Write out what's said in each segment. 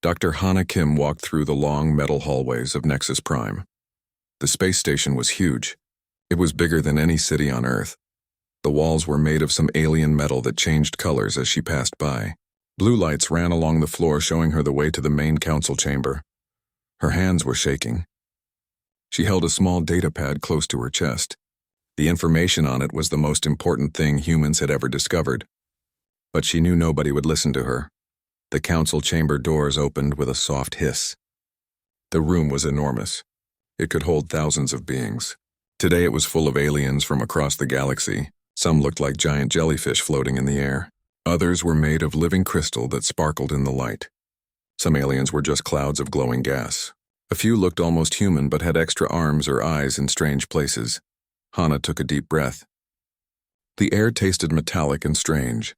Dr. Hana Kim walked through the long metal hallways of Nexus Prime. The space station was huge. It was bigger than any city on Earth. The walls were made of some alien metal that changed colors as she passed by. Blue lights ran along the floor, showing her the way to the main council chamber. Her hands were shaking. She held a small data pad close to her chest. The information on it was the most important thing humans had ever discovered. But she knew nobody would listen to her. The council chamber doors opened with a soft hiss. The room was enormous. It could hold thousands of beings. Today it was full of aliens from across the galaxy. Some looked like giant jellyfish floating in the air. Others were made of living crystal that sparkled in the light. Some aliens were just clouds of glowing gas. A few looked almost human but had extra arms or eyes in strange places. Hana took a deep breath. The air tasted metallic and strange.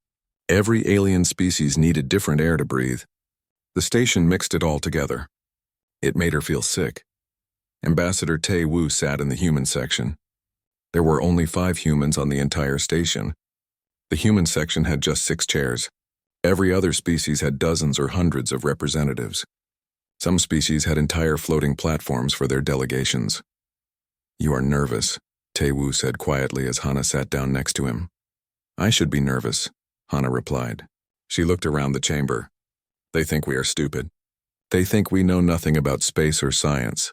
Every alien species needed different air to breathe. The station mixed it all together. It made her feel sick. Ambassador Tae Woo sat in the human section. There were only 5 humans on the entire station. The human section had just 6 chairs. Every other species had dozens or hundreds of representatives. Some species had entire floating platforms for their delegations. "You are nervous," Tae Woo said quietly as Hana sat down next to him. "I should be nervous," Hana replied. She looked around the chamber. "They think we are stupid. They think we know nothing about space or science.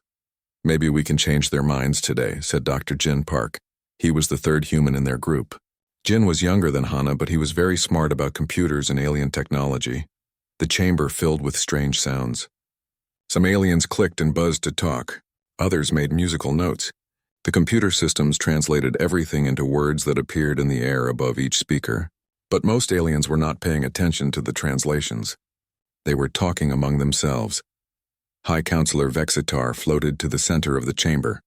Maybe we can change their minds today," said Dr. Jin Park. He was the 3rd human in their group. Jin was younger than Hana, but he was very smart about computers and alien technology. The chamber filled with strange sounds. Some aliens clicked and buzzed to talk. Others made musical notes. The computer systems translated everything into words that appeared in the air above each speaker. But most aliens were not paying attention to the translations. They were talking among themselves. High Counselor Vexitar floated to the center of the chamber.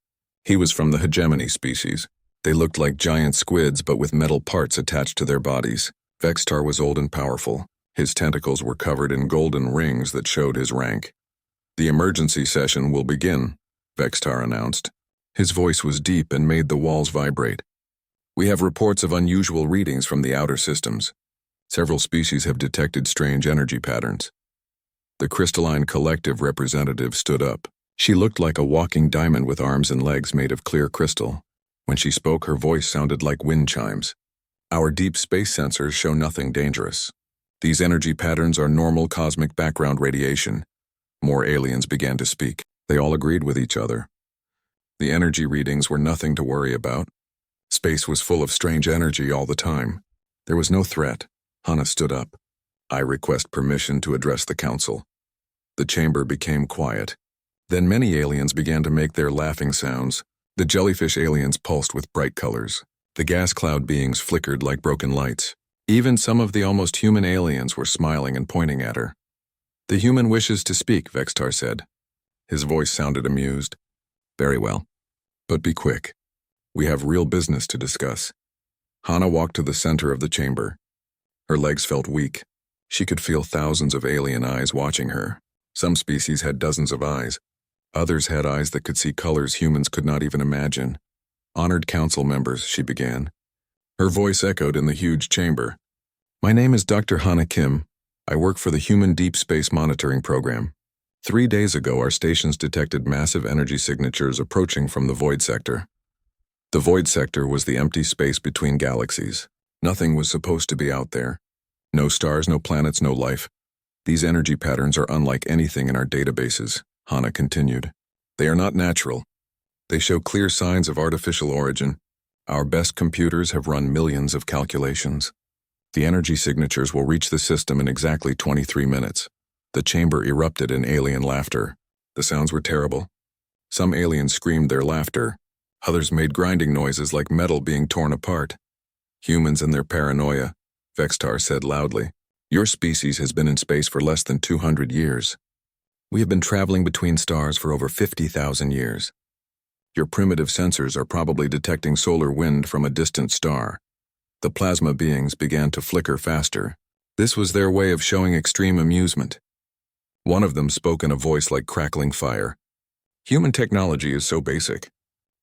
He was from the hegemony species. They looked like giant squids but with metal parts attached to their bodies. Vexitar was old and powerful. His tentacles were covered in golden rings that showed his rank. "The emergency session will begin," Vexitar announced. His voice was deep and made the walls vibrate. "We have reports of unusual readings from the outer systems. Several species have detected strange energy patterns." The crystalline collective representative stood up. She looked like a walking diamond with arms and legs made of clear crystal. When she spoke, her voice sounded like wind chimes. "Our deep space sensors show nothing dangerous. These energy patterns are normal cosmic background radiation." More aliens began to speak. They all agreed with each other. The energy readings were nothing to worry about. Space was full of strange energy all the time. There was no threat. Hana stood up. "I request permission to address the council." The chamber became quiet. Then many aliens began to make their laughing sounds. The jellyfish aliens pulsed with bright colors. The gas cloud beings flickered like broken lights. Even some of the almost human aliens were smiling and pointing at her. "The human wishes to speak," Vexitar said. His voice sounded amused. "Very well. But be quick. We have real business to discuss." Hana walked to the center of the chamber. Her legs felt weak. She could feel thousands of alien eyes watching her. Some species had dozens of eyes. Others had eyes that could see colors humans could not even imagine. "Honored council members," she began. Her voice echoed in the huge chamber. "My name is Dr. Hana Kim. I work for the Human Deep Space Monitoring Program. 3 days ago, our stations detected massive energy signatures approaching from the void sector. The void sector was the empty space between galaxies. Nothing was supposed to be out there. No stars, no planets, no life. These energy patterns are unlike anything in our databases," Hana continued. "They are not natural. They show clear signs of artificial origin. Our best computers have run millions of calculations. The energy signatures will reach the system in exactly 23 minutes. The chamber erupted in alien laughter. The sounds were terrible. Some aliens screamed their laughter. Others made grinding noises like metal being torn apart. "Humans and their paranoia," Vexitar said loudly. "Your species has been in space for less than 200 years. We have been traveling between stars for over 50,000 years. Your primitive sensors are probably detecting solar wind from a distant star." The plasma beings began to flicker faster. This was their way of showing extreme amusement. One of them spoke in a voice like crackling fire. "Human technology is so basic.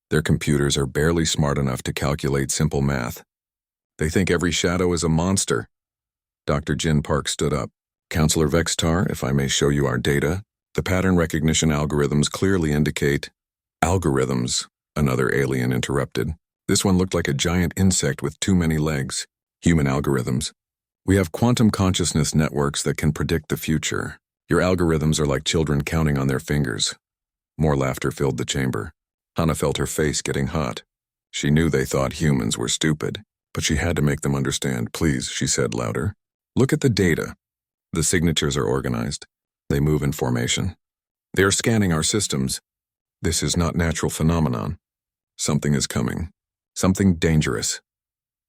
Their computers are barely smart enough to calculate simple math. They think every shadow is a monster." Dr. Jin Park stood up. Counselor Vextar, if I may show you our data, the pattern recognition algorithms clearly indicate— Algorithms, another alien interrupted. This one looked like a giant insect with too many legs. Human algorithms. We have quantum consciousness networks that can predict the future. Your algorithms are like children counting on their fingers. More laughter filled the chamber. Hannah felt her face getting hot. She knew they thought humans were stupid, but she had to make them understand. Please, she said louder. Look at the data. The signatures are organized. They move in formation. They are scanning our systems. This is not natural phenomenon. Something is coming. Something dangerous.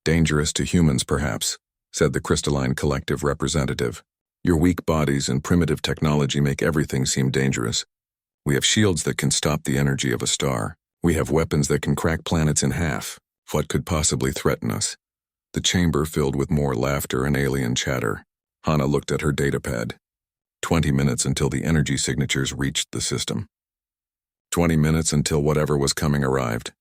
Dangerous to humans, perhaps, said the crystalline collective representative. Your weak bodies and primitive technology make everything seem dangerous. We have shields that can stop the energy of a star. We have weapons that can crack planets in half. What could possibly threaten us? The chamber filled with more laughter and alien chatter. Hannah looked at her datapad. 20 minutes until the energy signatures reached the system. 20 minutes until whatever was coming arrived.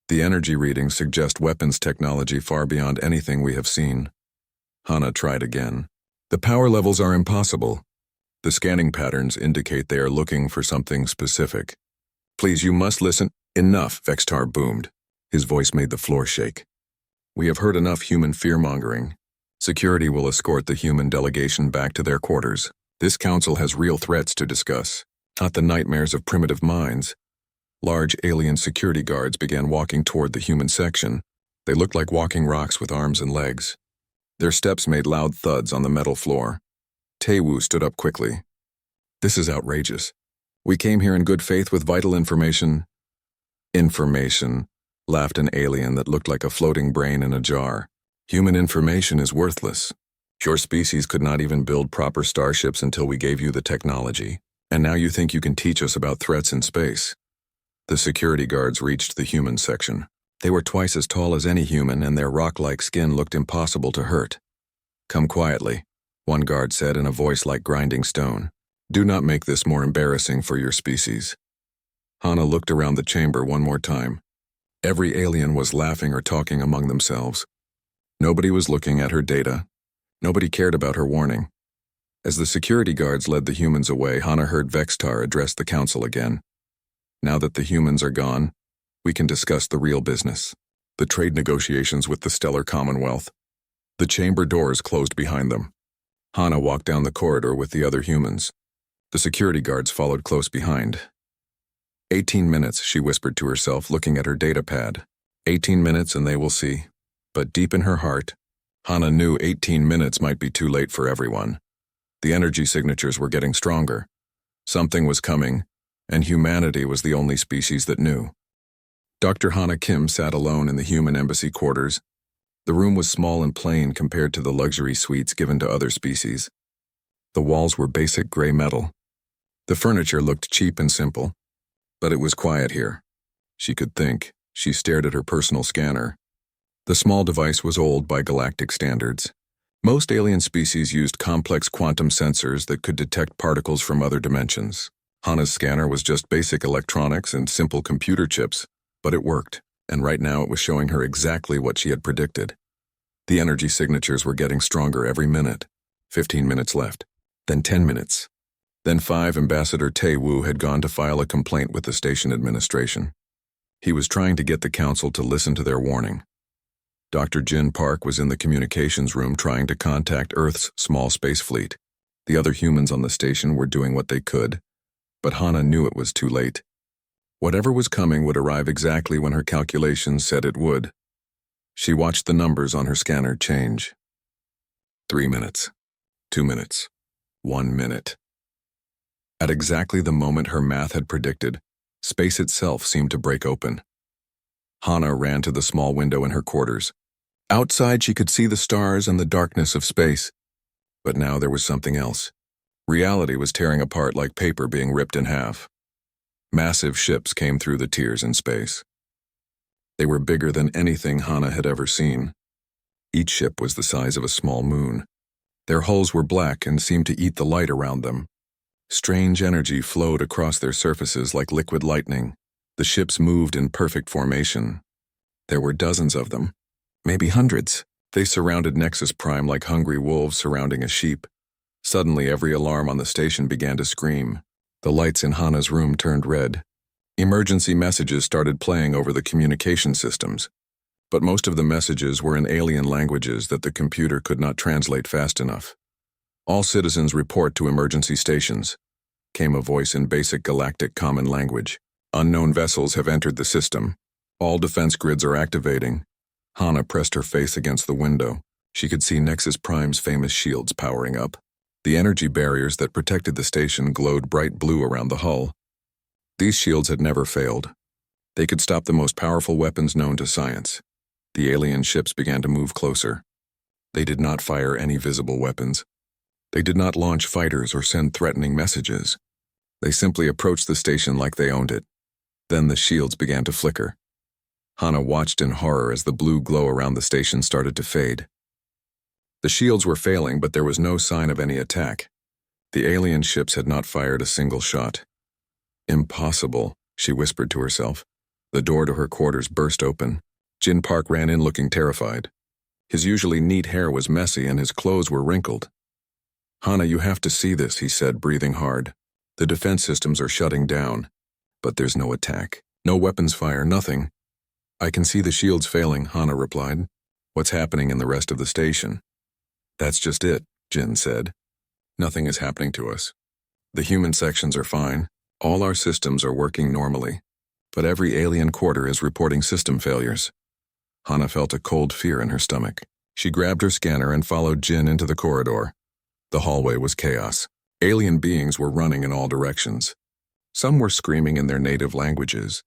The energy readings suggest weapons technology far beyond anything we have seen. Hannah tried again. The power levels are impossible. The scanning patterns indicate they are looking for something specific. Please, you must listen. Enough, Vextar boomed. His voice made the floor shake. We have heard enough human fear-mongering. Security will escort the human delegation back to their quarters. This council has real threats to discuss, not the nightmares of primitive minds. Large alien security guards began walking toward the human section. They looked like walking rocks with arms and legs. Their steps made loud thuds on the metal floor. Taewoo stood up quickly. This is outrageous. We came here in good faith with vital information. Information, laughed an alien that looked like a floating brain in a jar. Human information is worthless. Your species could not even build proper starships until we gave you the technology. And now you think you can teach us about threats in space. The security guards reached the human section. They were twice as tall as any human, and their rock-like skin looked impossible to hurt. Come quietly, one guard said in a voice like grinding stone. Do not make this more embarrassing for your species. Hannah looked around the chamber one more time. Every alien was laughing or talking among themselves. Nobody was looking at her data. Nobody cared about her warning. As the security guards led the humans away, Hannah heard Vextar address the council again. Now that the humans are gone, we can discuss the real business. The trade negotiations with the Stellar Commonwealth. The chamber doors closed behind them. Hannah walked down the corridor with the other humans. The security guards followed close behind. 18 minutes, she whispered to herself, looking at her datapad. 18 minutes and they will see. But deep in her heart, Hannah knew 18 minutes might be too late for everyone. The energy signatures were getting stronger. Something was coming, and humanity was the only species that knew. Dr. Hannah Kim sat alone in the human embassy quarters. The room was small and plain compared to the luxury suites given to other species. The walls were basic gray metal. The furniture looked cheap and simple, but it was quiet here. She could think. She stared at her personal scanner. The small device was old by galactic standards. Most alien species used complex quantum sensors that could detect particles from other dimensions. Hannah's scanner was just basic electronics and simple computer chips, but it worked, and right now it was showing her exactly what she had predicted. The energy signatures were getting stronger every minute. 15 minutes left. Then 10 minutes. Then 5. Ambassador Taewoo had gone to file a complaint with the station administration. He was trying to get the council to listen to their warning. Dr. Jin Park was in the communications room trying to contact Earth's small space fleet. The other humans on the station were doing what they could, but Hannah knew it was too late. Whatever was coming would arrive exactly when her calculations said it would. She watched the numbers on her scanner change. 3 minutes. 2 minutes. 1 minute. At exactly the moment her math had predicted, space itself seemed to break open. Hannah ran to the small window in her quarters. Outside she could see the stars and the darkness of space. But now there was something else. Reality was tearing apart like paper being ripped in half. Massive ships came through the tiers in space. They were bigger than anything Hannah had ever seen. Each ship was the size of a small moon. Their hulls were black and seemed to eat the light around them. Strange energy flowed across their surfaces like liquid lightning. The ships moved in perfect formation. There were dozens of them, maybe hundreds. They surrounded Nexus Prime like hungry wolves surrounding a sheep. Suddenly, every alarm on the station began to scream. The lights in Hana's room turned red. Emergency messages started playing over the communication systems, but most of the messages were in alien languages that the computer could not translate fast enough. "All citizens report to emergency stations," came a voice in basic galactic common language. "Unknown vessels have entered the system. All defense grids are activating." Hana pressed her face against the window. She could see Nexus Prime's famous shields powering up. The energy barriers that protected the station glowed bright blue around the hull. These shields had never failed. They could stop the most powerful weapons known to science. The alien ships began to move closer. They did not fire any visible weapons. They did not launch fighters or send threatening messages. They simply approached the station like they owned it. Then the shields began to flicker. Hana watched in horror as the blue glow around the station started to fade. The shields were failing, but there was no sign of any attack. The alien ships had not fired a single shot. "Impossible," she whispered to herself. The door to her quarters burst open. Jin Park ran in looking terrified. His usually neat hair was messy and his clothes were wrinkled. "Hana, you have to see this," he said, breathing hard. "The defense systems are shutting down. But there's no attack. No weapons fire, nothing." "I can see the shields failing," Hana replied. "What's happening in the rest of the station?" "That's just it," Jin said. "Nothing is happening to us. The human sections are fine. All our systems are working normally. But every alien quarter is reporting system failures." Hana felt a cold fear in her stomach. She grabbed her scanner and followed Jin into the corridor. The hallway was chaos. Alien beings were running in all directions. Some were screaming in their native languages.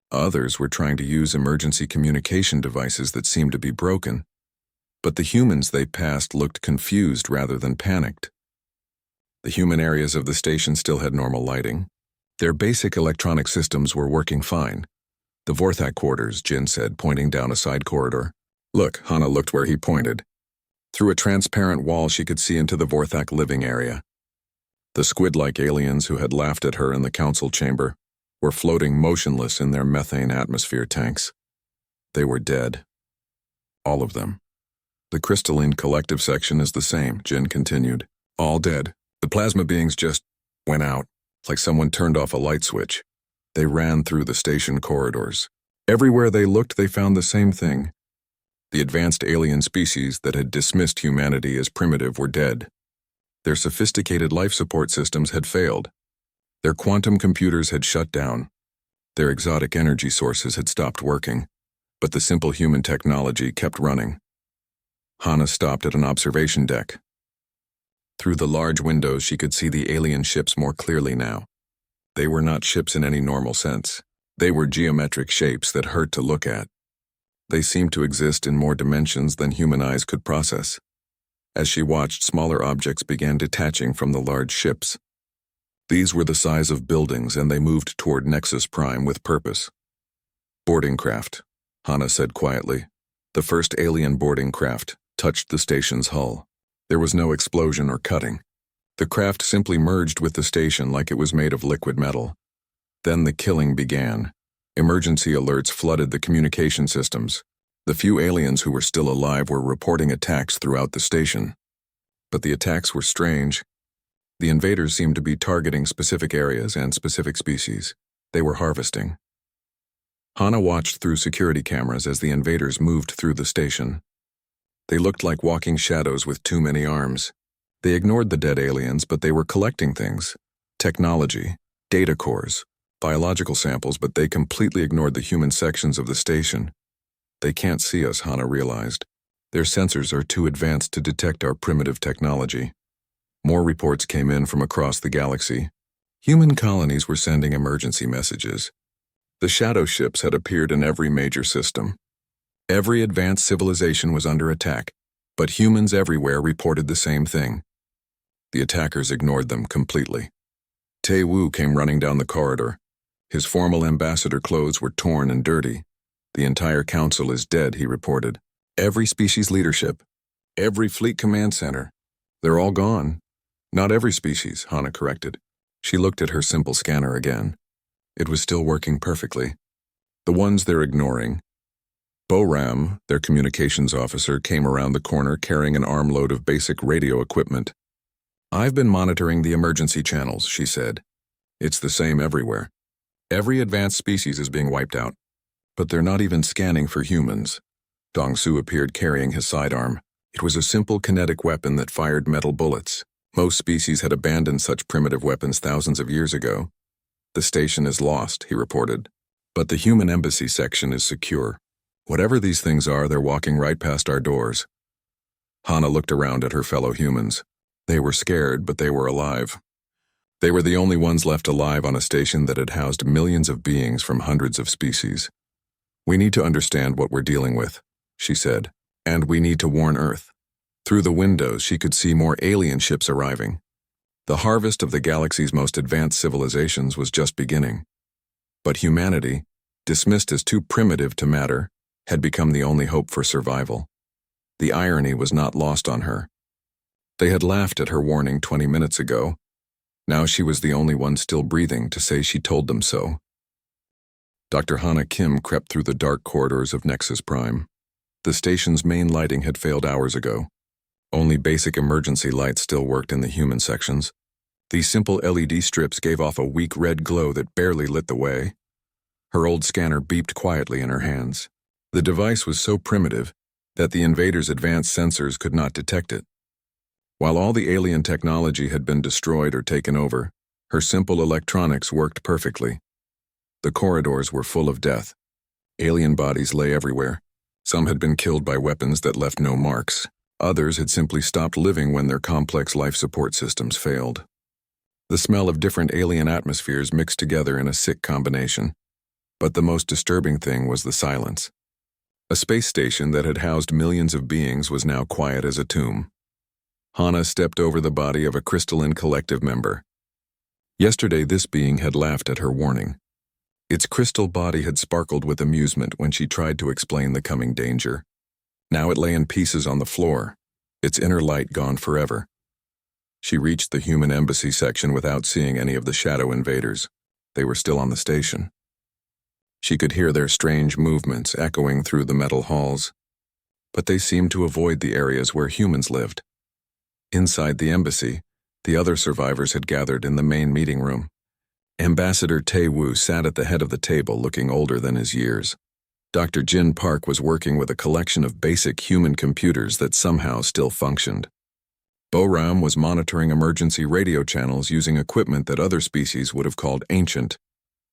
Others were trying to use emergency communication devices that seemed to be broken. But the humans they passed looked confused rather than panicked. The human areas of the station still had normal lighting. Their basic electronic systems were working fine. "The Vorthak quarters," Jin said, pointing down a side corridor. "Look," Hana looked where he pointed. Through a transparent wall she could see into the Vorthak living area. The squid-like aliens who had laughed at her in the council chamber were floating motionless in their methane atmosphere tanks. They were dead. All of them. "The crystalline collective section is the same," Jin continued. "All dead. The plasma beings just went out, like someone turned off a light switch. They ran through the station corridors. Everywhere they looked, they found the same thing. The advanced alien species that had dismissed humanity as primitive were dead. Their sophisticated life support systems had failed. Their quantum computers had shut down. Their exotic energy sources had stopped working. But the simple human technology kept running." Hana stopped at an observation deck. Through the large windows she could see the alien ships more clearly now. They were not ships in any normal sense. They were geometric shapes that hurt to look at. They seemed to exist in more dimensions than human eyes could process. As she watched, smaller objects began detaching from the large ships. These were the size of buildings, and they moved toward Nexus Prime with purpose. "Boarding craft," Hana said quietly. The first alien boarding craft touched the station's hull. There was no explosion or cutting. The craft simply merged with the station like it was made of liquid metal. Then the killing began. Emergency alerts flooded the communication systems. The few aliens who were still alive were reporting attacks throughout the station. But the attacks were strange. The invaders seemed to be targeting specific areas and specific species. They were harvesting. Hana watched through security cameras as the invaders moved through the station. They looked like walking shadows with too many arms. They ignored the dead aliens, but they were collecting things. Technology, data cores, biological samples, but they completely ignored the human sections of the station. "They can't see us," Hana realized. "Their sensors are too advanced to detect our primitive technology." More reports came in from across the galaxy. Human colonies were sending emergency messages. The shadow ships had appeared in every major system. Every advanced civilization was under attack, but humans everywhere reported the same thing. The attackers ignored them completely. Tae Woo came running down the corridor. His formal ambassador clothes were torn and dirty. "The entire council is dead," he reported. "Every species leadership, every fleet command center. They're all gone." "Not every species," Hana corrected. She looked at her simple scanner again. It was still working perfectly. "The ones they're ignoring." Boram, their communications officer, came around the corner carrying an armload of basic radio equipment. "I've been monitoring the emergency channels," she said. "It's the same everywhere. Every advanced species is being wiped out. But they're not even scanning for humans." Dong-Su appeared carrying his sidearm. It was a simple kinetic weapon that fired metal bullets. Most species had abandoned such primitive weapons thousands of years ago. "The station is lost," he reported. "But the human embassy section is secure. Whatever these things are, they're walking right past our doors." Hana looked around at her fellow humans. They were scared, but they were alive. They were the only ones left alive on a station that had housed millions of beings from hundreds of species. "We need to understand what we're dealing with," she said, "and we need to warn Earth." Through the windows, she could see more alien ships arriving. The harvest of the galaxy's most advanced civilizations was just beginning. But humanity, dismissed as too primitive to matter, had become the only hope for survival. The irony was not lost on her. They had laughed at her warning 20 minutes ago. Now she was the only one still breathing to say she told them so. Dr. Hana Kim crept through the dark corridors of Nexus Prime. The station's main lighting had failed hours ago. Only basic emergency lights still worked in the human sections. These simple LED strips gave off a weak red glow that barely lit the way. Her old scanner beeped quietly in her hands. The device was so primitive that the invaders' advanced sensors could not detect it. While all the alien technology had been destroyed or taken over, her simple electronics worked perfectly. The corridors were full of death. Alien bodies lay everywhere. Some had been killed by weapons that left no marks. Others had simply stopped living when their complex life support systems failed. The smell of different alien atmospheres mixed together in a sick combination. But the most disturbing thing was the silence. A space station that had housed millions of beings was now quiet as a tomb. Hana stepped over the body of a crystalline collective member. Yesterday, this being had laughed at her warning. Its crystal body had sparkled with amusement when she tried to explain the coming danger. Now it lay in pieces on the floor, its inner light gone forever. She reached the human embassy section without seeing any of the shadow invaders. They were still on the station. She could hear their strange movements echoing through the metal halls, but they seemed to avoid the areas where humans lived. Inside the embassy, the other survivors had gathered in the main meeting room. Ambassador Tae-woo sat at the head of the table looking older than his years. Dr. Jin Park was working with a collection of basic human computers that somehow still functioned. Bo-ram was monitoring emergency radio channels using equipment that other species would have called ancient.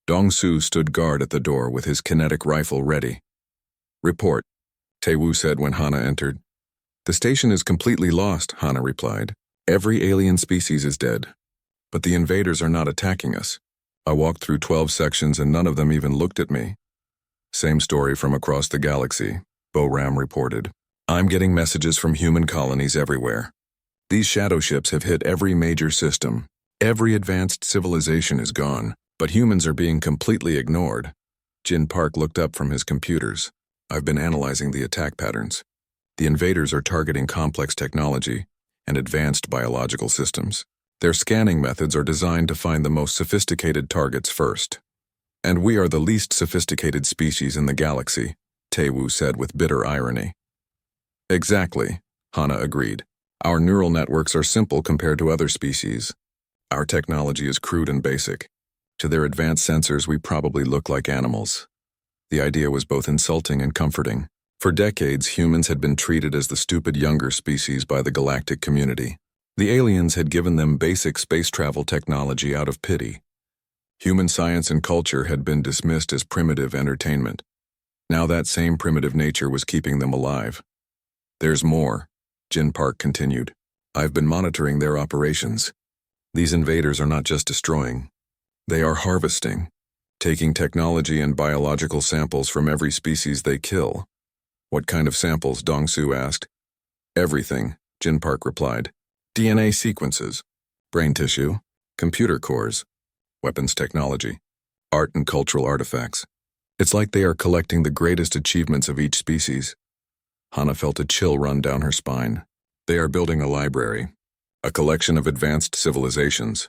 Dong-Su stood guard at the door with his kinetic rifle ready. "Report," Tae-woo said when Hana entered. "The station is completely lost," Hana replied. "Every alien species is dead. But the invaders are not attacking us. I walked through 12 sections and none of them even looked at me." "Same story from across the galaxy," Bo-ram reported. "I'm getting messages from human colonies everywhere. These shadow ships have hit every major system. Every advanced civilization is gone, but humans are being completely ignored." Jin Park looked up from his computers. "I've been analyzing the attack patterns. The invaders are targeting complex technology and advanced biological systems. Their scanning methods are designed to find the most sophisticated targets first. And we are the least sophisticated species in the galaxy," Tae-woo said with bitter irony. "Exactly," Hana agreed. "Our neural networks are simple compared to other species. Our technology is crude and basic. To their advanced sensors, we probably look like animals." The idea was both insulting and comforting. For decades, humans had been treated as the stupid younger species by the galactic community. The aliens had given them basic space travel technology out of pity. Human science and culture had been dismissed as primitive entertainment. Now that same primitive nature was keeping them alive. "There's more," Jin Park continued. "I've been monitoring their operations. These invaders are not just destroying. They are harvesting, taking technology and biological samples from every species they kill." "What kind of samples?" Dong-Su asked. "Everything," Jin Park replied. "DNA sequences, brain tissue, computer cores, weapons technology, art and cultural artifacts. It's like they are collecting the greatest achievements of each species." Hana felt a chill run down her spine. "They are building a library, a collection of advanced civilizations."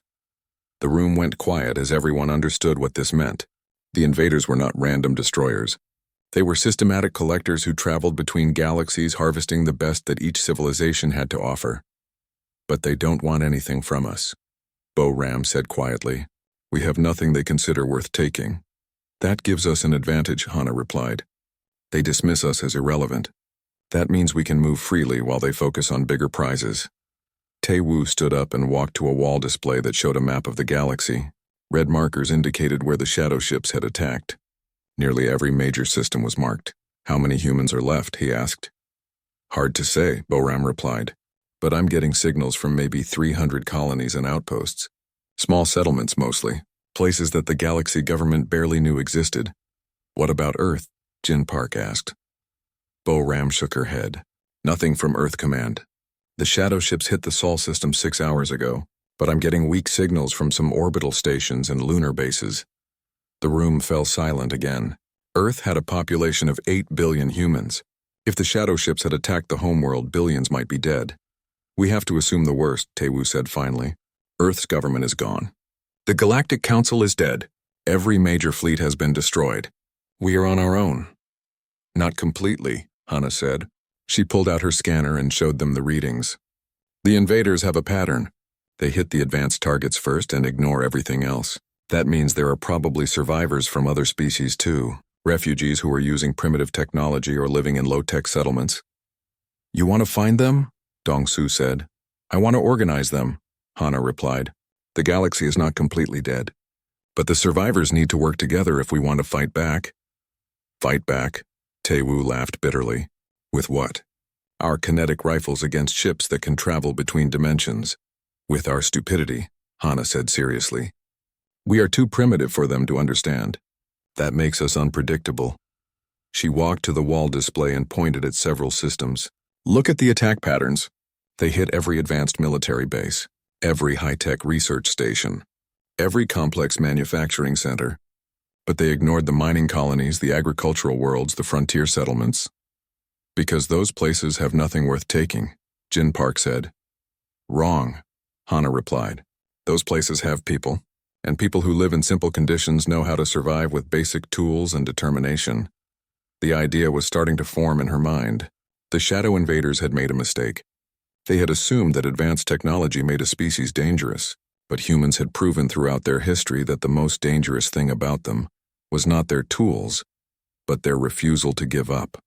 The room went quiet as everyone understood what this meant. The invaders were not random destroyers. They were systematic collectors who traveled between galaxies harvesting the best that each civilization had to offer. But they don't want anything from us, Bo Ram said quietly. We have nothing they consider worth taking. That gives us an advantage, Hana replied. They dismiss us as irrelevant. That means we can move freely while they focus on bigger prizes. Tae-woo stood up and walked to a wall display that showed a map of the galaxy. Red markers indicated where the shadow ships had attacked. Nearly every major system was marked. How many humans are left, he asked. Hard to say, Bo Ram replied. But I'm getting signals from maybe 300 colonies and outposts. Small settlements mostly, places that the galaxy government barely knew existed. What about Earth? Jin Park asked. Bo Ram shook her head. Nothing from Earth Command. The shadow ships hit the Sol system 6 hours ago, but I'm getting weak signals from some orbital stations and lunar bases. The room fell silent again. Earth had a population of 8 billion humans. If the shadow ships had attacked the homeworld, billions might be dead. We have to assume the worst, Tae-woo said finally. Earth's government is gone. The Galactic Council is dead. Every major fleet has been destroyed. We are on our own. Not completely, Hana said. She pulled out her scanner and showed them the readings. The invaders have a pattern. They hit the advanced targets first and ignore everything else. That means there are probably survivors from other species too, refugees who are using primitive technology or living in low-tech settlements. You want to find them? Dong-su said. I want to organize them, Hana replied. The galaxy is not completely dead. But the survivors need to work together if we want to fight back. Fight back? Tae-woo laughed bitterly. With what? Our kinetic rifles against ships that can travel between dimensions. With our stupidity, Hana said seriously. We are too primitive for them to understand. That makes us unpredictable. She walked to the wall display and pointed at several systems. Look at the attack patterns. They hit every advanced military base, every high-tech research station, every complex manufacturing center. But they ignored the mining colonies, the agricultural worlds, the frontier settlements. Because those places have nothing worth taking, Jin Park said. Wrong, Hana replied. Those places have people, and people who live in simple conditions know how to survive with basic tools and determination. The idea was starting to form in her mind. The shadow invaders had made a mistake. They had assumed that advanced technology made a species dangerous, but humans had proven throughout their history that the most dangerous thing about them was not their tools, but their refusal to give up.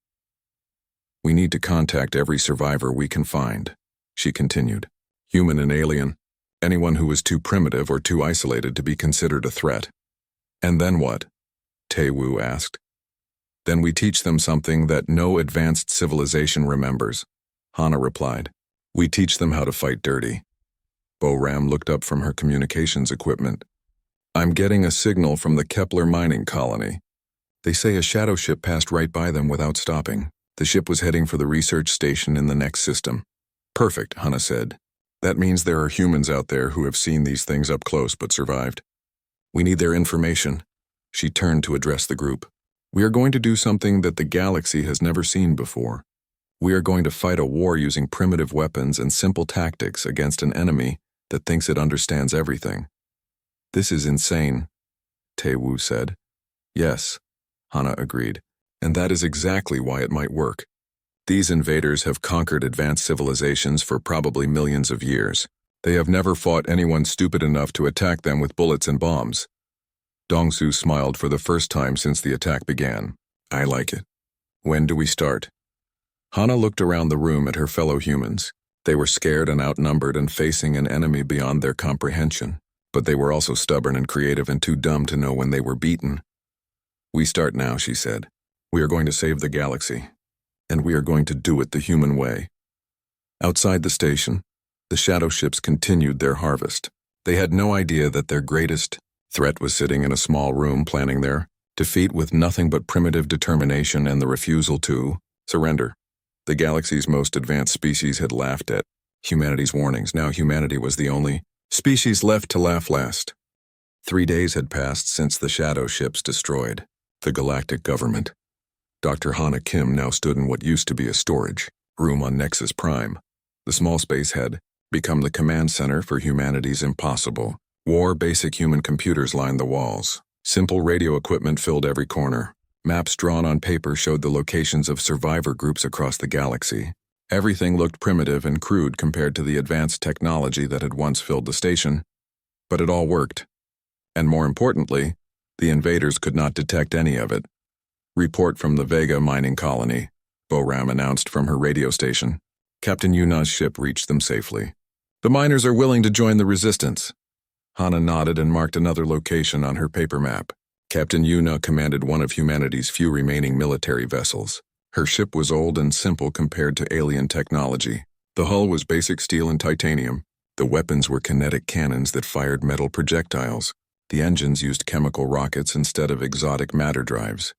We need to contact every survivor we can find, she continued. Human and alien, anyone who is too primitive or too isolated to be considered a threat. And then what? Tae-woo asked. Then we teach them something that no advanced civilization remembers, Hana replied. We teach them how to fight dirty. Bo Ram looked up from her communications equipment. I'm getting a signal from the Kepler mining colony. They say a shadow ship passed right by them without stopping. The ship was heading for the research station in the next system. Perfect, Hana said. That means there are humans out there who have seen these things up close but survived. We need their information. She turned to address the group. We are going to do something that the galaxy has never seen before. We are going to fight a war using primitive weapons and simple tactics against an enemy that thinks it understands everything. This is insane, Tae-woo said. Yes, Hana agreed, and that is exactly why it might work. These invaders have conquered advanced civilizations for probably millions of years. They have never fought anyone stupid enough to attack them with bullets and bombs. Dong-su smiled for the first time since the attack began. I like it. When do we start? Hana looked around the room at her fellow humans. They were scared and outnumbered and facing an enemy beyond their comprehension, but they were also stubborn and creative and too dumb to know when they were beaten. We start now, she said. We are going to save the galaxy, and we are going to do it the human way. Outside the station, the shadow ships continued their harvest. They had no idea that their greatest threat was sitting in a small room planning their defeat with nothing but primitive determination and the refusal to surrender. The galaxy's most advanced species had laughed at humanity's warnings. Now humanity was the only species left to laugh last. 3 days had passed since the shadow ships destroyed the galactic government. Dr. Hana Kim now stood in what used to be a storage room on Nexus Prime. The small space had become the command center for humanity's impossible war. Basic human computers lined the walls. Simple radio equipment filled every corner. Maps drawn on paper showed the locations of survivor groups across the galaxy. Everything looked primitive and crude compared to the advanced technology that had once filled the station, but it all worked. And more importantly, the invaders could not detect any of it. "Report from the Vega mining colony," Boram announced from her radio station. Captain Yuna's ship reached them safely. "The miners are willing to join the resistance." Hana nodded and marked another location on her paper map. Captain Yuna commanded one of humanity's few remaining military vessels. Her ship was old and simple compared to alien technology. The hull was basic steel and titanium. The weapons were kinetic cannons that fired metal projectiles. The engines used chemical rockets instead of exotic matter drives.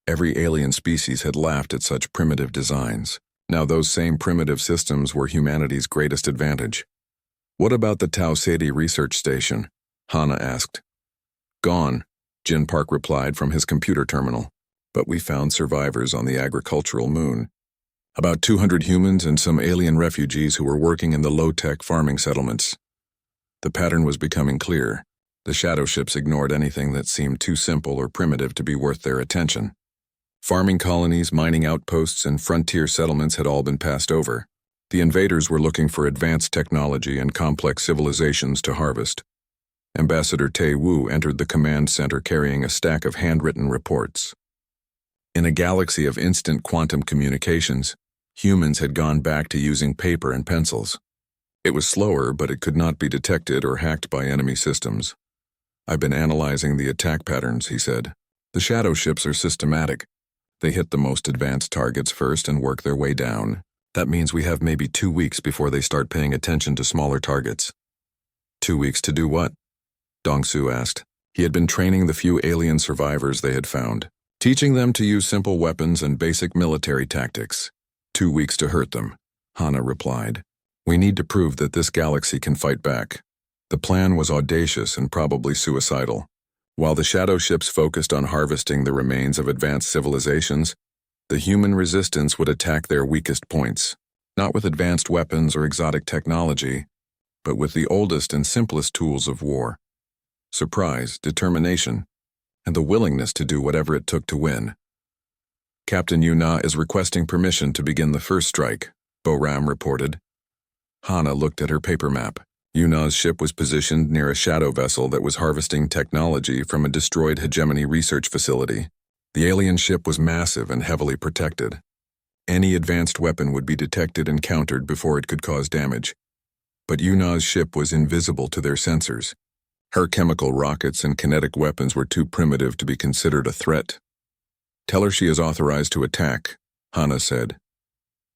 Every alien species had laughed at such primitive designs. Now those same primitive systems were humanity's greatest advantage. "What about the Tau Ceti research station?" Hana asked. "Gone," Jin Park replied from his computer terminal. "But we found survivors on the agricultural moon. About 200 humans and some alien refugees who were working in the low-tech farming settlements." The pattern was becoming clear. The shadow ships ignored anything that seemed too simple or primitive to be worth their attention. Farming colonies, mining outposts, and frontier settlements had all been passed over. The invaders were looking for advanced technology and complex civilizations to harvest. Ambassador Tae Woo entered the command center carrying a stack of handwritten reports. In a galaxy of instant quantum communications, humans had gone back to using paper and pencils. It was slower, but it could not be detected or hacked by enemy systems. "I've been analyzing the attack patterns," he said. "The shadow ships are systematic. They hit the most advanced targets first and work their way down. That means we have maybe 2 weeks before they start paying attention to smaller targets." 2 weeks to do what? Dong-Su asked. He had been training the few alien survivors they had found, teaching them to use simple weapons and basic military tactics. 2 weeks to hurt them, Hana replied. "We need to prove that this galaxy can fight back." The plan was audacious and probably suicidal. While the shadow ships focused on harvesting the remains of advanced civilizations, the human resistance would attack their weakest points, not with advanced weapons or exotic technology, but with the oldest and simplest tools of war: surprise, determination, and the willingness to do whatever it took to win. "Captain Yuna is requesting permission to begin the first strike," Boram reported. Hana looked at her paper map. Yuna's ship was positioned near a shadow vessel that was harvesting technology from a destroyed hegemony research facility. The alien ship was massive and heavily protected. Any advanced weapon would be detected and countered before it could cause damage. But Yuna's ship was invisible to their sensors. Her chemical rockets and kinetic weapons were too primitive to be considered a threat. "Tell her she is authorized to attack," Hana said.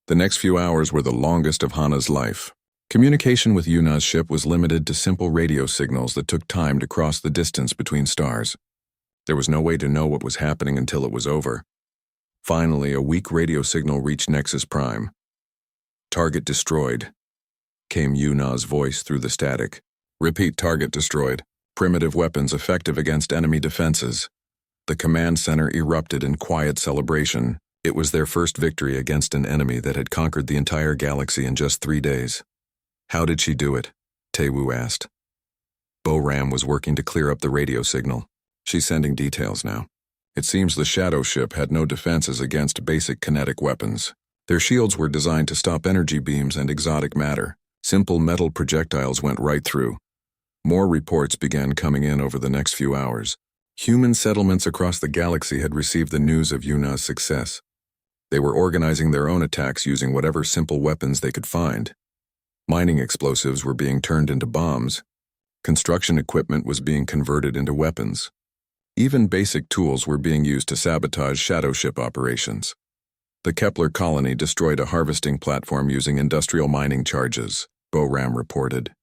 The next few hours were the longest of Hana's life. Communication with Yuna's ship was limited to simple radio signals that took time to cross the distance between stars. There was no way to know what was happening until it was over. Finally, a weak radio signal reached Nexus Prime. "Target destroyed," came Yuna's voice through the static. "Repeat, target destroyed. Primitive weapons effective against enemy defenses." The command center erupted in quiet celebration. It was their first victory against an enemy that had conquered the entire galaxy in just 3 days. "How did she do it?" Tae-Woo asked. Boram was working to clear up the radio signal. "She's sending details now. It seems the shadow ship had no defenses against basic kinetic weapons. Their shields were designed to stop energy beams and exotic matter. Simple metal projectiles went right through." More reports began coming in over the next few hours. Human settlements across the galaxy had received the news of Yuna's success. They were organizing their own attacks using whatever simple weapons they could find. Mining explosives were being turned into bombs. Construction equipment was being converted into weapons. Even basic tools were being used to sabotage shadow ship operations. The Kepler colony destroyed a harvesting platform using industrial mining charges, Boram reported.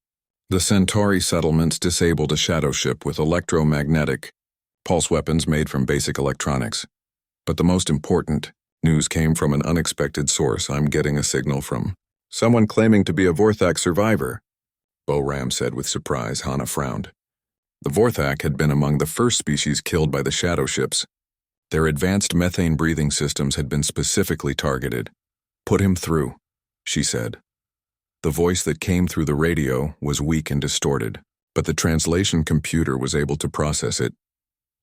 The Centauri settlements disabled a shadow ship with electromagnetic pulse weapons made from basic electronics. But the most important news came from an unexpected source. "I'm getting a signal from someone claiming to be a Vorthak survivor," Boram said with surprise. Hana frowned. The Vorthak had been among the first species killed by the shadow ships. Their advanced methane-breathing systems had been specifically targeted. "Put him through," she said. The voice that came through the radio was weak and distorted, but the translation computer was able to process it.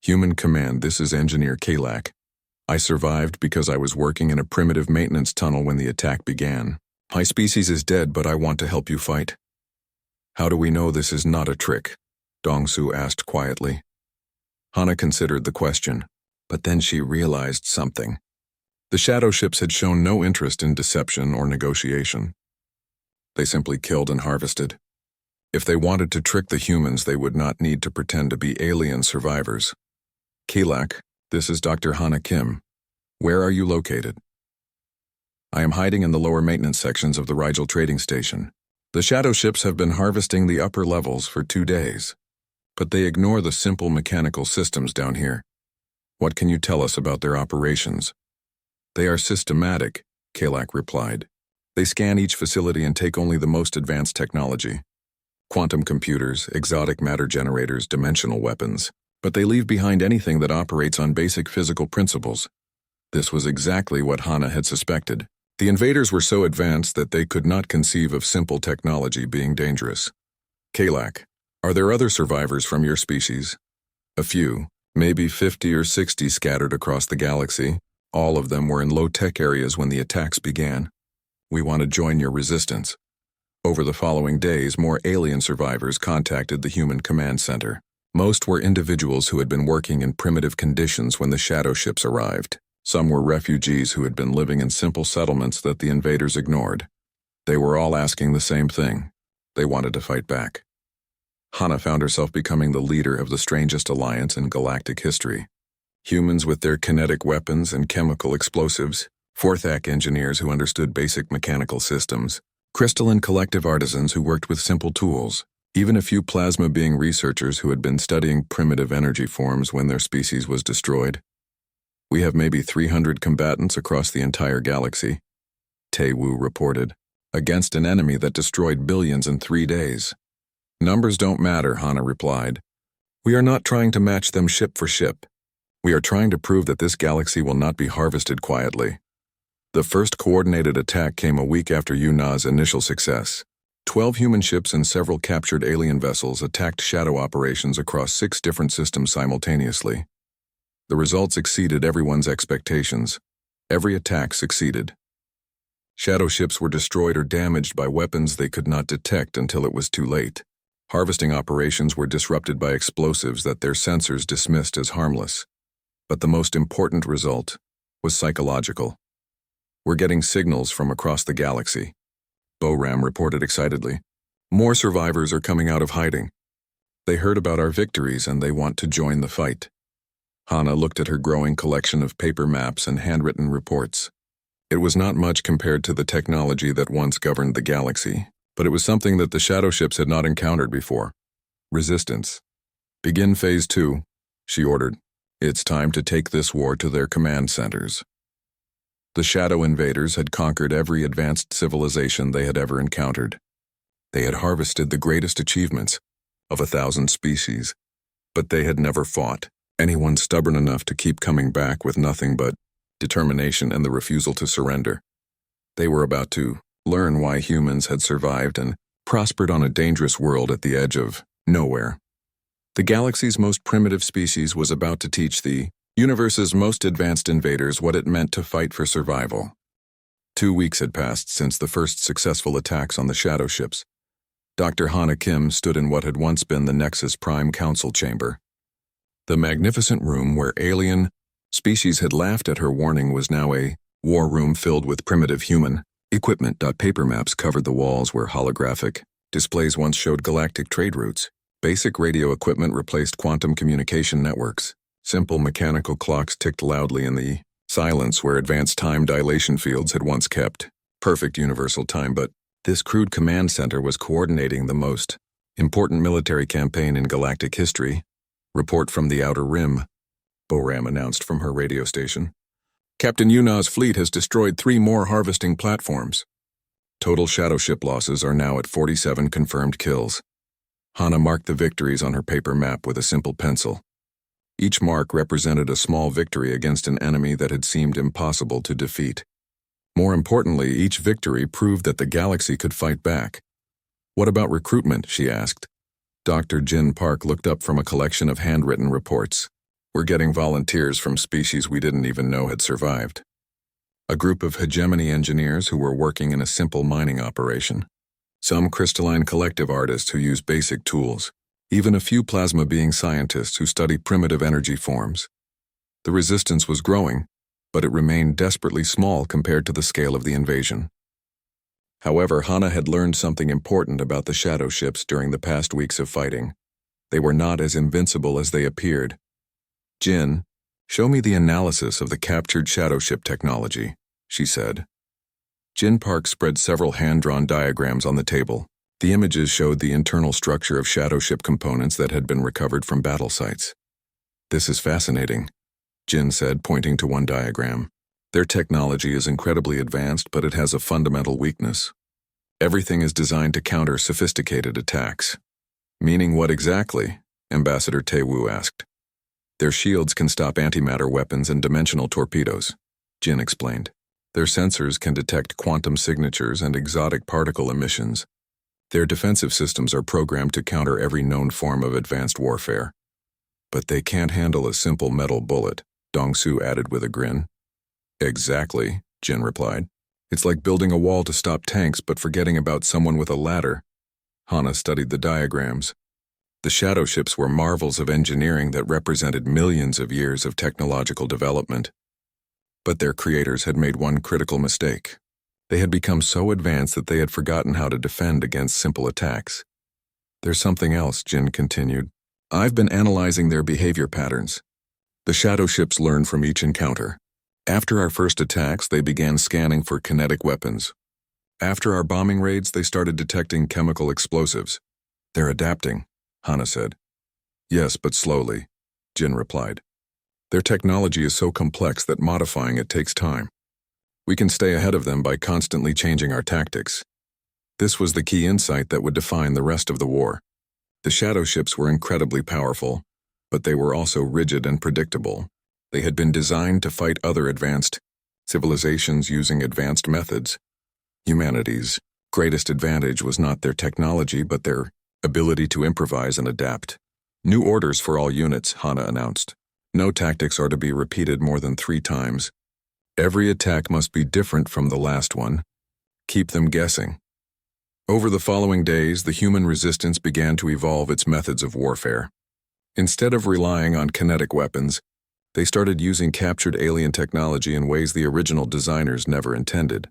"Human command, this is Engineer Kalak. I survived because I was working in a primitive maintenance tunnel when the attack began. My species is dead, but I want to help you fight. How do we know this is not a trick? Dongsu asked quietly. Hana considered the question, but then she realized something. The shadow ships had shown no interest in deception or negotiation. They simply killed and harvested. If they wanted to trick the humans, they would not need to pretend to be alien survivors. Kilak, this is Dr. Hana Kim. Where are you located? I am hiding in the lower maintenance sections of the Rigel trading station. The shadow ships have been harvesting the upper levels for 2 days, but they ignore the simple mechanical systems down here. What can you tell us about their operations? They are systematic, Kalak replied. They scan each facility and take only the most advanced technology. Quantum computers, exotic matter generators, dimensional weapons. But they leave behind anything that operates on basic physical principles. This was exactly what Hana had suspected. The invaders were so advanced that they could not conceive of simple technology being dangerous. Kalak, are there other survivors from your species? A few, maybe 50 or 60 scattered across the galaxy. All of them were in low-tech areas when the attacks began. We want to join your resistance. Over the following days, more alien survivors contacted the human command center. Most were individuals who had been working in primitive conditions when the shadow ships arrived. Some were refugees who had been living in simple settlements that the invaders ignored. They were all asking the same thing. They wanted to fight back. Hana found herself becoming the leader of the strangest alliance in galactic history. Humans with their kinetic weapons and chemical explosives, Forthak engineers who understood basic mechanical systems, crystalline collective artisans who worked with simple tools, even a few plasma being researchers who had been studying primitive energy forms when their species was destroyed. We have maybe 300 combatants across the entire galaxy, Tae-Woo reported, against an enemy that destroyed billions in 3 days. Numbers don't matter, Hana replied. We are not trying to match them ship for ship. We are trying to prove that this galaxy will not be harvested quietly. The first coordinated attack came a week after Yuna's initial success. 12 human ships and several captured alien vessels attacked shadow operations across 6 different systems simultaneously. The results exceeded everyone's expectations. Every attack succeeded. Shadow ships were destroyed or damaged by weapons they could not detect until it was too late. Harvesting operations were disrupted by explosives that their sensors dismissed as harmless. But the most important result was psychological. We're getting signals from across the galaxy, Boram reported excitedly. More survivors are coming out of hiding. They heard about our victories and they want to join the fight. Hana looked at her growing collection of paper maps and handwritten reports. It was not much compared to the technology that once governed the galaxy, but it was something that the shadow ships had not encountered before. Resistance. Begin Phase 2, she ordered. It's time to take this war to their command centers. The shadow invaders had conquered every advanced civilization they had ever encountered. They had harvested the greatest achievements of 1,000 species, but they had never fought. Anyone stubborn enough to keep coming back with nothing but determination and the refusal to surrender. They were about to learn why humans had survived and prospered on a dangerous world at the edge of nowhere. The galaxy's most primitive species was about to teach the universe's most advanced invaders what it meant to fight for survival. 2 weeks had passed since the first successful attacks on the shadow ships. Dr. Hana Kim stood in what had once been the Nexus Prime Council chamber. The magnificent room where alien species had laughed at her warning was now a war room filled with primitive human equipment. Paper maps covered the walls where holographic displays once showed galactic trade routes. Basic radio equipment replaced quantum communication networks. Simple mechanical clocks ticked loudly in the silence where advanced time dilation fields had once kept perfect universal time, but this crude command center was coordinating the most important military campaign in galactic history. Report from the Outer Rim, Boram announced from her radio station. Captain Yuna's fleet has destroyed 3 more harvesting platforms. Total shadow ship losses are now at 47 confirmed kills. Hana marked the victories on her paper map with a simple pencil. Each mark represented a small victory against an enemy that had seemed impossible to defeat. More importantly, each victory proved that the galaxy could fight back. What about recruitment, she asked. Dr. Jin Park looked up from a collection of handwritten reports. We're getting volunteers from species we didn't even know had survived. A group of hegemony engineers who were working in a simple mining operation. Some crystalline collective artists who use basic tools. Even a few plasma being scientists who study primitive energy forms. The resistance was growing, but it remained desperately small compared to the scale of the invasion. However, Hana had learned something important about the shadow ships during the past weeks of fighting. They were not as invincible as they appeared. "Jin, show me the analysis of the captured shadow ship technology," she said. Jin Park spread several hand-drawn diagrams on the table. The images showed the internal structure of shadow ship components that had been recovered from battle sites. "This is fascinating," Jin said, pointing to one diagram. "Their technology is incredibly advanced, but it has a fundamental weakness. Everything is designed to counter sophisticated attacks." "Meaning what exactly?" Ambassador Taewoo asked. "Their shields can stop antimatter weapons and dimensional torpedoes," Jin explained. "Their sensors can detect quantum signatures and exotic particle emissions. Their defensive systems are programmed to counter every known form of advanced warfare. But they can't handle a simple metal bullet," Dong-Su added with a grin. "Exactly," Jin replied. "It's like building a wall to stop tanks but forgetting about someone with a ladder." Hana studied the diagrams. The shadow ships were marvels of engineering that represented millions of years of technological development. But their creators had made one critical mistake. They had become so advanced that they had forgotten how to defend against simple attacks. "There's something else," Jin continued. "I've been analyzing their behavior patterns. The shadow ships learned from each encounter. After our first attacks, they began scanning for kinetic weapons. After our bombing raids, they started detecting chemical explosives. They're adapting," Hana said. "Yes, but slowly," Jin replied. "Their technology is so complex that modifying it takes time. We can stay ahead of them by constantly changing our tactics." This was the key insight that would define the rest of the war. The shadow ships were incredibly powerful, but they were also rigid and predictable. They had been designed to fight other advanced civilizations using advanced methods. Humanity's greatest advantage was not their technology, but their ability to improvise and adapt. "New orders for all units," Hana announced. "No tactics are to be repeated more than 3 times. Every attack must be different from the last one. Keep them guessing." Over the following days, the human resistance began to evolve its methods of warfare. Instead of relying on kinetic weapons, they started using captured alien technology in ways the original designers never intended.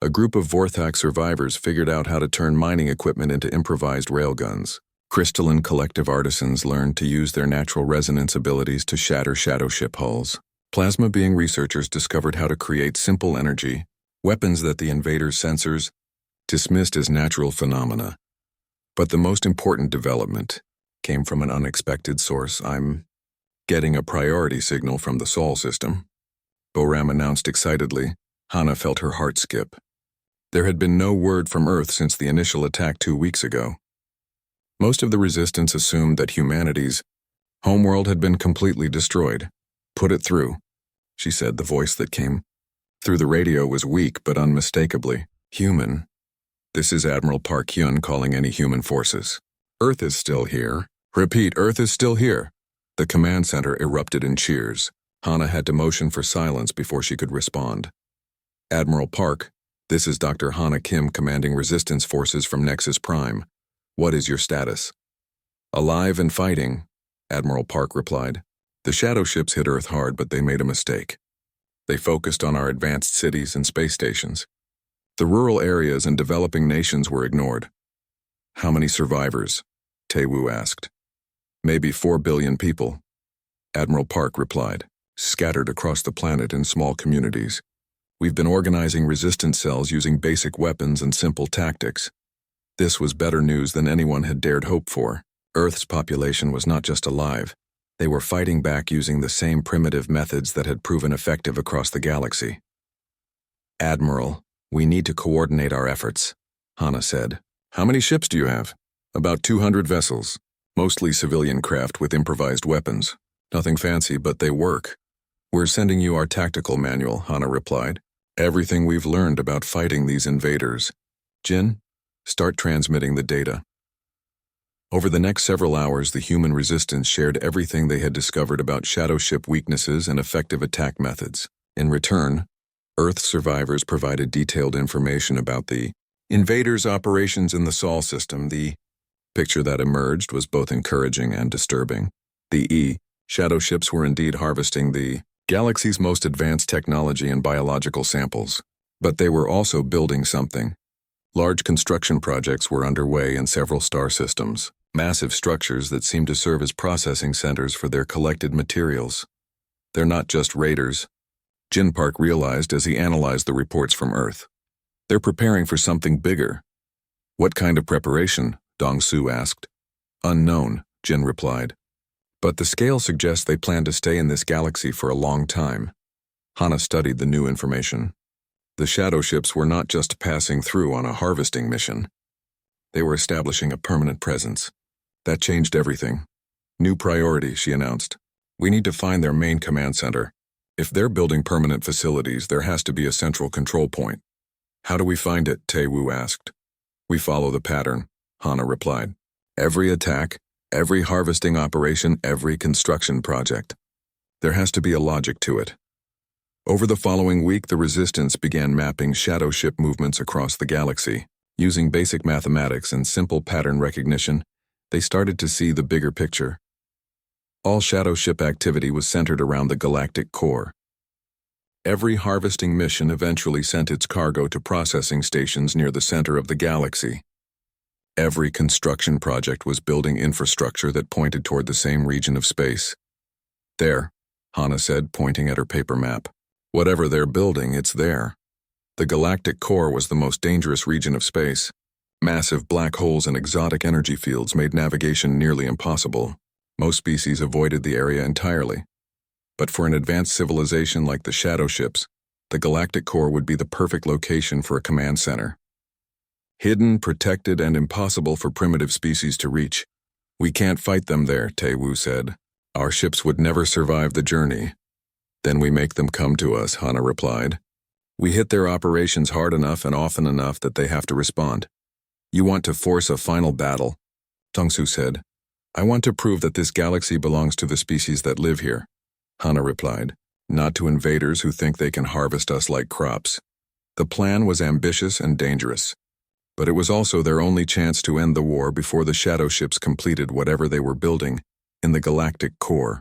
A group of Vorthak survivors figured out how to turn mining equipment into improvised railguns. Crystalline collective artisans learned to use their natural resonance abilities to shatter shadow ship hulls. Plasma being researchers discovered how to create simple energy, weapons that the invaders' sensors dismissed as natural phenomena. But the most important development came from an unexpected source. "I'm getting a priority signal from the Sol system," Boram announced excitedly. Hana felt her heart skip. There had been no word from Earth since the initial attack 2 weeks ago. Most of the resistance assumed that humanity's homeworld had been completely destroyed. "Put it through," she said. The voice that came through the radio was weak but unmistakably human. "This is Admiral Park Hyun calling any human forces. Earth is still here. Repeat, Earth is still here." The command center erupted in cheers. Hana had to motion for silence before she could respond. "Admiral Park, this is Dr. Hana Kim commanding resistance forces from Nexus Prime. What is your status?" "Alive and fighting," Admiral Park replied. "The shadow ships hit Earth hard, but they made a mistake. They focused on our advanced cities and space stations. The rural areas and developing nations were ignored." "How many survivors?" Taewoo asked. "Maybe 4 billion people," Admiral Park replied, "scattered across the planet in small communities. We've been organizing resistance cells using basic weapons and simple tactics." This was better news than anyone had dared hope for. Earth's population was not just alive. They were fighting back using the same primitive methods that had proven effective across the galaxy. "Admiral, we need to coordinate our efforts," Hana said. "How many ships do you have?" "About 200 vessels, mostly civilian craft with improvised weapons. Nothing fancy, but they work." "We're sending you our tactical manual," Hana replied. "Everything we've learned about fighting these invaders. Jin, start transmitting the data." Over the next several hours, the human resistance shared everything they had discovered about shadow ship weaknesses and effective attack methods. In return, Earth survivors provided detailed information about the invaders' operations in the Sol system. The picture that emerged was both encouraging and disturbing. The shadow ships were indeed harvesting the galaxy's most advanced technology and biological samples. But they were also building something. Large construction projects were underway in several star systems, massive structures that seemed to serve as processing centers for their collected materials. They're not just raiders, Jin Park realized as he analyzed the reports from Earth. They're preparing for something bigger. What kind of preparation? Dong Su asked. Unknown, Jin replied. But the scale suggests they plan to stay in this galaxy for a long time. Hana studied the new information. The shadow ships were not just passing through on a harvesting mission. They were establishing a permanent presence. That changed everything. New priority, she announced. We need to find their main command center. If they're building permanent facilities, there has to be a central control point. How do we find it? Tae-woo asked. We follow the pattern, Hana replied. Every attack, every harvesting operation, every construction project. There has to be a logic to it. Over the following week, the Resistance began mapping shadow ship movements across the galaxy. Using basic mathematics and simple pattern recognition, they started to see the bigger picture. All shadow ship activity was centered around the galactic core. Every harvesting mission eventually sent its cargo to processing stations near the center of the galaxy. Every construction project was building infrastructure that pointed toward the same region of space. There, Hana said, pointing at her paper map. Whatever they're building, it's there. The galactic core was the most dangerous region of space. Massive black holes and exotic energy fields made navigation nearly impossible. Most species avoided the area entirely. But for an advanced civilization like the shadow ships, the galactic core would be the perfect location for a command center. Hidden, protected, and impossible for primitive species to reach. We can't fight them there, Tae-woo said. Our ships would never survive the journey. Then we make them come to us, Hana replied. We hit their operations hard enough and often enough that they have to respond. You want to force a final battle, Tongsu said. I want to prove that this galaxy belongs to the species that live here, Hana replied, not to invaders who think they can harvest us like crops. The plan was ambitious and dangerous, but it was also their only chance to end the war before the shadow ships completed whatever they were building in the galactic core.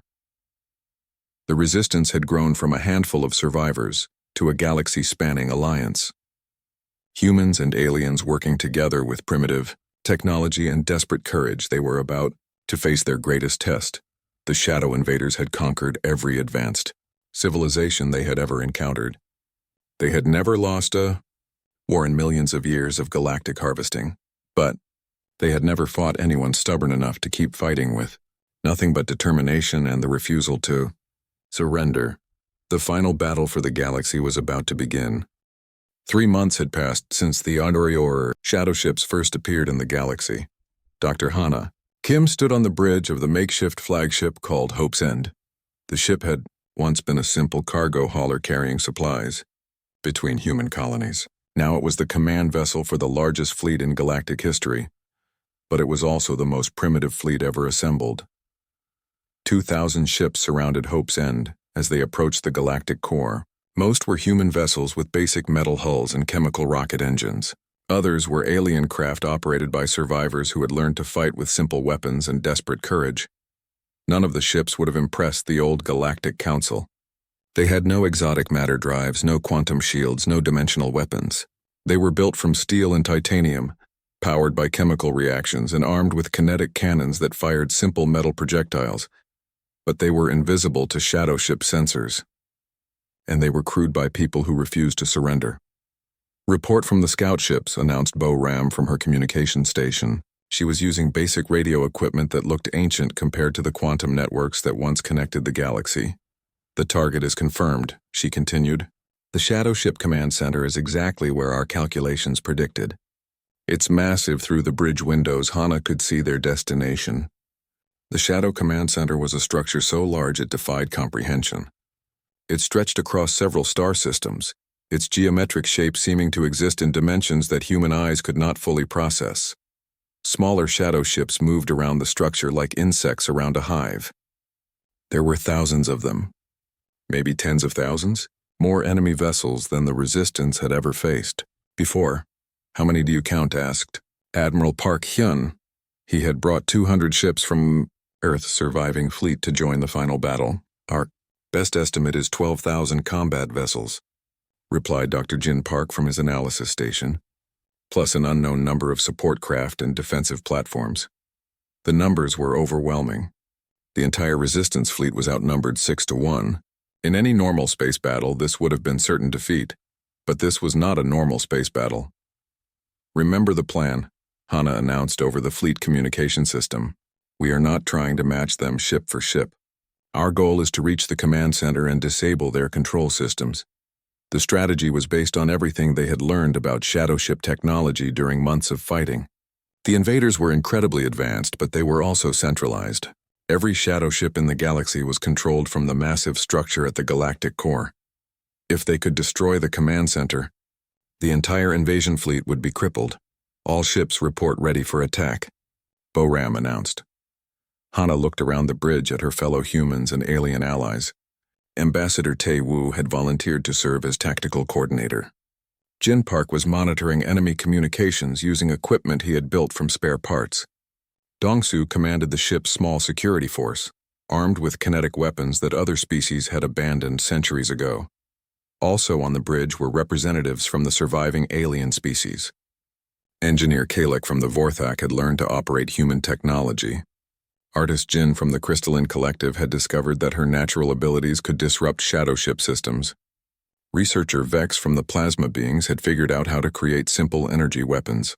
The Resistance had grown from a handful of survivors to a galaxy-spanning alliance. Humans and aliens working together with primitive technology and desperate courage, they were about to face their greatest test. The shadow invaders had conquered every advanced civilization they had ever encountered. They had never lost a war in millions of years of galactic harvesting, but they had never fought anyone stubborn enough to keep fighting with nothing but determination and the refusal to surrender. The final battle for the galaxy was about to begin. 3 months had passed since the Ondorior shadow ships first appeared in the galaxy. Dr. Hana, Kim stood on the bridge of the makeshift flagship called Hope's End. The ship had once been a simple cargo hauler carrying supplies between human colonies. Now it was the command vessel for the largest fleet in galactic history, but it was also the most primitive fleet ever assembled. 2,000 ships surrounded Hope's End as they approached the galactic core. Most were human vessels with basic metal hulls and chemical rocket engines. Others were alien craft operated by survivors who had learned to fight with simple weapons and desperate courage. None of the ships would have impressed the old Galactic Council. They had no exotic matter drives, no quantum shields, no dimensional weapons. They were built from steel and titanium, powered by chemical reactions and armed with kinetic cannons that fired simple metal projectiles. But they were invisible to shadow ship sensors. And they were crewed by people who refused to surrender. Report from the scout ships, announced Bo Ram from her communication station. She was using basic radio equipment that looked ancient compared to the quantum networks that once connected the galaxy. The target is confirmed, she continued. The shadow ship command center is exactly where our calculations predicted. It's massive. Through the bridge windows, Hana could see their destination. The shadow command center was a structure so large it defied comprehension. It stretched across several star systems, its geometric shape seeming to exist in dimensions that human eyes could not fully process. Smaller shadow ships moved around the structure like insects around a hive. There were thousands of them, maybe tens of thousands, more enemy vessels than the Resistance had ever faced before. "How many do you count?" asked Admiral Park Hyun. He had brought 200 ships from Earth's surviving fleet to join the final battle. "Our best estimate is 12,000 combat vessels," replied Dr. Jin Park from his analysis station, plus an unknown number of support craft and defensive platforms. The numbers were overwhelming. The entire Resistance fleet was outnumbered 6-1. In any normal space battle, this would have been certain defeat, but this was not a normal space battle. "Remember the plan," Hana announced over the fleet communication system. "We are not trying to match them ship for ship. Our goal is to reach the command center and disable their control systems." The strategy was based on everything they had learned about shadow ship technology during months of fighting. The invaders were incredibly advanced, but they were also centralized. Every shadow ship in the galaxy was controlled from the massive structure at the galactic core. If they could destroy the command center, the entire invasion fleet would be crippled. "All ships report ready for attack," Bo-Ram announced. Hana looked around the bridge at her fellow humans and alien allies. Ambassador Tae-woo had volunteered to serve as tactical coordinator. Jin Park was monitoring enemy communications using equipment he had built from spare parts. Dong-soo commanded the ship's small security force, armed with kinetic weapons that other species had abandoned centuries ago. Also on the bridge were representatives from the surviving alien species. Engineer Kalek from the Vorthak had learned to operate human technology. Artist Jin from the Crystalline Collective had discovered that her natural abilities could disrupt shadow ship systems. Researcher Vex from the Plasma Beings had figured out how to create simple energy weapons.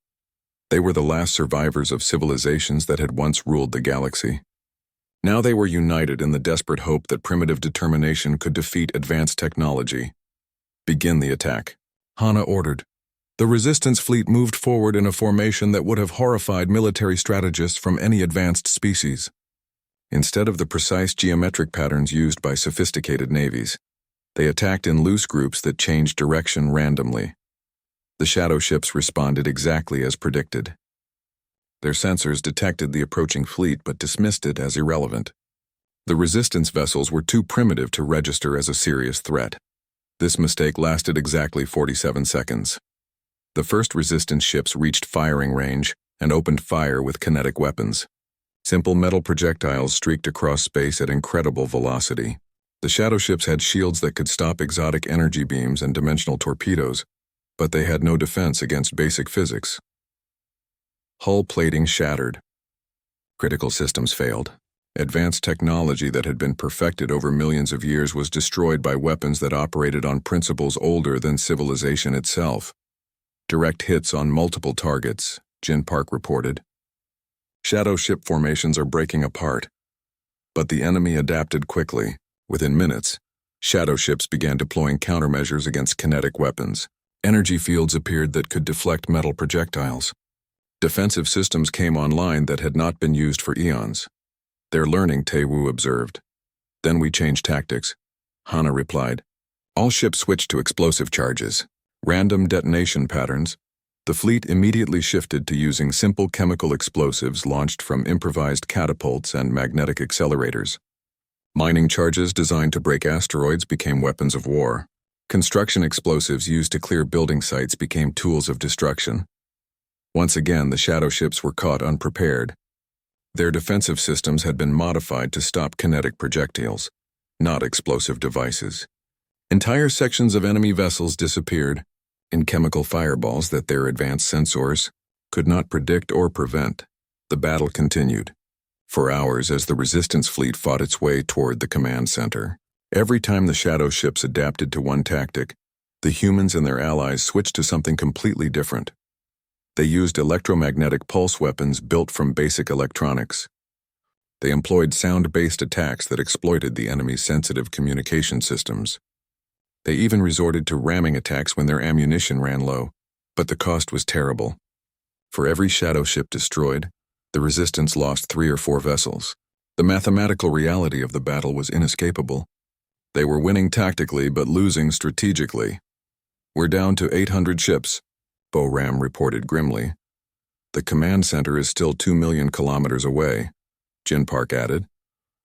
They were the last survivors of civilizations that had once ruled the galaxy. Now they were united in the desperate hope that primitive determination could defeat advanced technology. "Begin the attack," Hana ordered. The Resistance fleet moved forward in a formation that would have horrified military strategists from any advanced species. Instead of the precise geometric patterns used by sophisticated navies, they attacked in loose groups that changed direction randomly. The shadow ships responded exactly as predicted. Their sensors detected the approaching fleet but dismissed it as irrelevant. The Resistance vessels were too primitive to register as a serious threat. This mistake lasted exactly 47 seconds. The first Resistance ships reached firing range and opened fire with kinetic weapons. Simple metal projectiles streaked across space at incredible velocity. The shadow ships had shields that could stop exotic energy beams and dimensional torpedoes, but they had no defense against basic physics. Hull plating shattered. Critical systems failed. Advanced technology that had been perfected over millions of years was destroyed by weapons that operated on principles older than civilization itself. "Direct hits on multiple targets," Jin Park reported. "Shadow ship formations are breaking apart." But the enemy adapted quickly. Within minutes, shadow ships began deploying countermeasures against kinetic weapons. Energy fields appeared that could deflect metal projectiles. Defensive systems came online that had not been used for eons. "They're learning," Tae-woo observed. "Then we changed tactics," Hana replied. All ships switched to explosive charges, random detonation patterns. The fleet immediately shifted to using simple chemical explosives launched from improvised catapults and magnetic accelerators. Mining charges designed to break asteroids became weapons of war. Construction explosives used to clear building sites became tools of destruction. Once again, the shadow ships were caught unprepared. Their defensive systems had been modified to stop kinetic projectiles, not explosive devices. Entire sections of enemy vessels disappeared in chemical fireballs that their advanced sensors could not predict or prevent. The battle continued for hours as the Resistance fleet fought its way toward the command center. Every time the shadow ships adapted to one tactic, the humans and their allies switched to something completely different. They used electromagnetic pulse weapons built from basic electronics. They employed sound-based attacks that exploited the enemy's sensitive communication systems. They even resorted to ramming attacks when their ammunition ran low, but the cost was terrible. For every shadow ship destroyed, the Resistance lost 3 or 4 vessels. The mathematical reality of the battle was inescapable. They were winning tactically but losing strategically. "We're down to 800 ships," Bo-Ram reported grimly. The command center is still 2 million kilometers away, Jin Park added.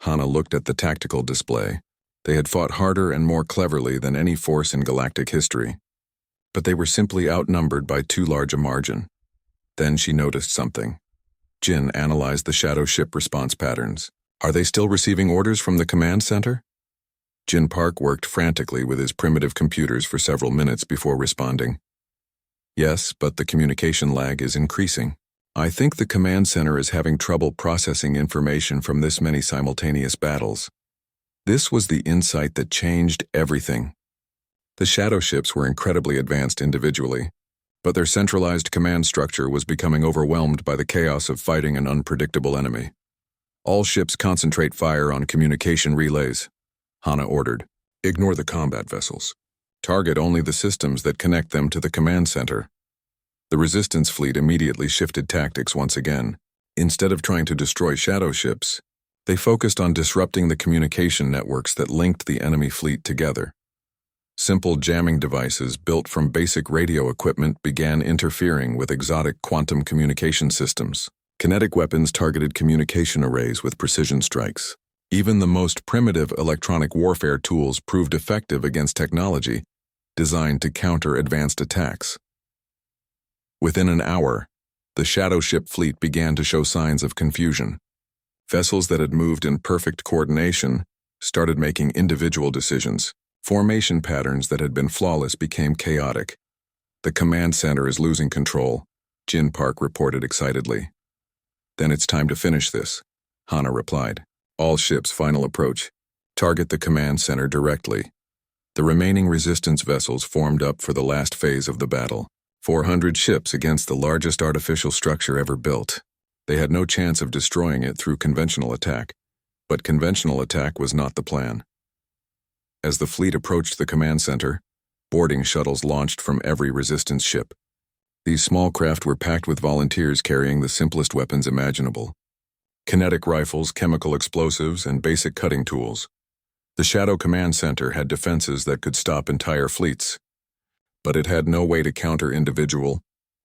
Hana looked at the tactical display. They had fought harder and more cleverly than any force in galactic history. But they were simply outnumbered by too large a margin. Then she noticed something. Jin analyzed the shadow ship response patterns. Are they still receiving orders from the command center? Jin Park worked frantically with his primitive computers for several minutes before responding. Yes, but the communication lag is increasing. I think the command center is having trouble processing information from this many simultaneous battles. This was the insight that changed everything. The shadow ships were incredibly advanced individually, but their centralized command structure was becoming overwhelmed by the chaos of fighting an unpredictable enemy. All ships concentrate fire on communication relays, Hana ordered. Ignore the combat vessels. Target only the systems that connect them to the command center. The resistance fleet immediately shifted tactics once again. Instead of trying to destroy shadow ships, they focused on disrupting the communication networks that linked the enemy fleet together. Simple jamming devices built from basic radio equipment began interfering with exotic quantum communication systems. Kinetic weapons targeted communication arrays with precision strikes. Even the most primitive electronic warfare tools proved effective against technology designed to counter advanced attacks. Within an hour, the shadow ship fleet began to show signs of confusion. Vessels that had moved in perfect coordination started making individual decisions. Formation patterns that had been flawless became chaotic. The command center is losing control, Jin Park reported excitedly. Then it's time to finish this, Hana replied. All ships final approach. Target the command center directly. The remaining resistance vessels formed up for the last phase of the battle. 400 ships against the largest artificial structure ever built. They had no chance of destroying it through conventional attack, but conventional attack was not the plan. As the fleet approached the command center, boarding shuttles launched from every resistance ship. These small craft were packed with volunteers carrying the simplest weapons imaginable. Kinetic rifles, chemical explosives, and basic cutting tools. The Shadow Command Center had defenses that could stop entire fleets. But it had no way to counter individual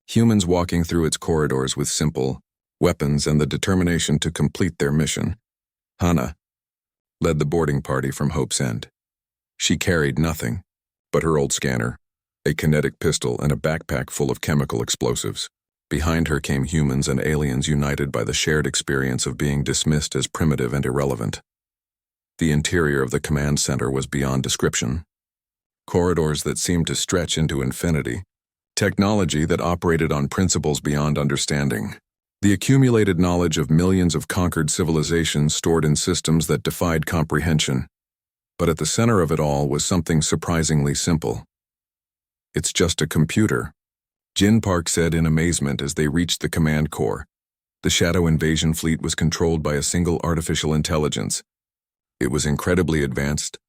humans walking through its corridors with simple weapons and the determination to complete their mission. Hana led the boarding party from Hope's End. She carried nothing but her old scanner, a kinetic pistol, and a backpack full of chemical explosives. Behind her came humans and aliens united by the shared experience of being dismissed as primitive and irrelevant. The interior of the command center was beyond description. Corridors that seemed to stretch into infinity. Technology that operated on principles beyond understanding. The accumulated knowledge of millions of conquered civilizations stored in systems that defied comprehension. But at the center of it all was something surprisingly simple. It's just a computer, Jin Park said in amazement as they reached the command core. The Shadow Invasion fleet was controlled by a single artificial intelligence. It was incredibly advanced,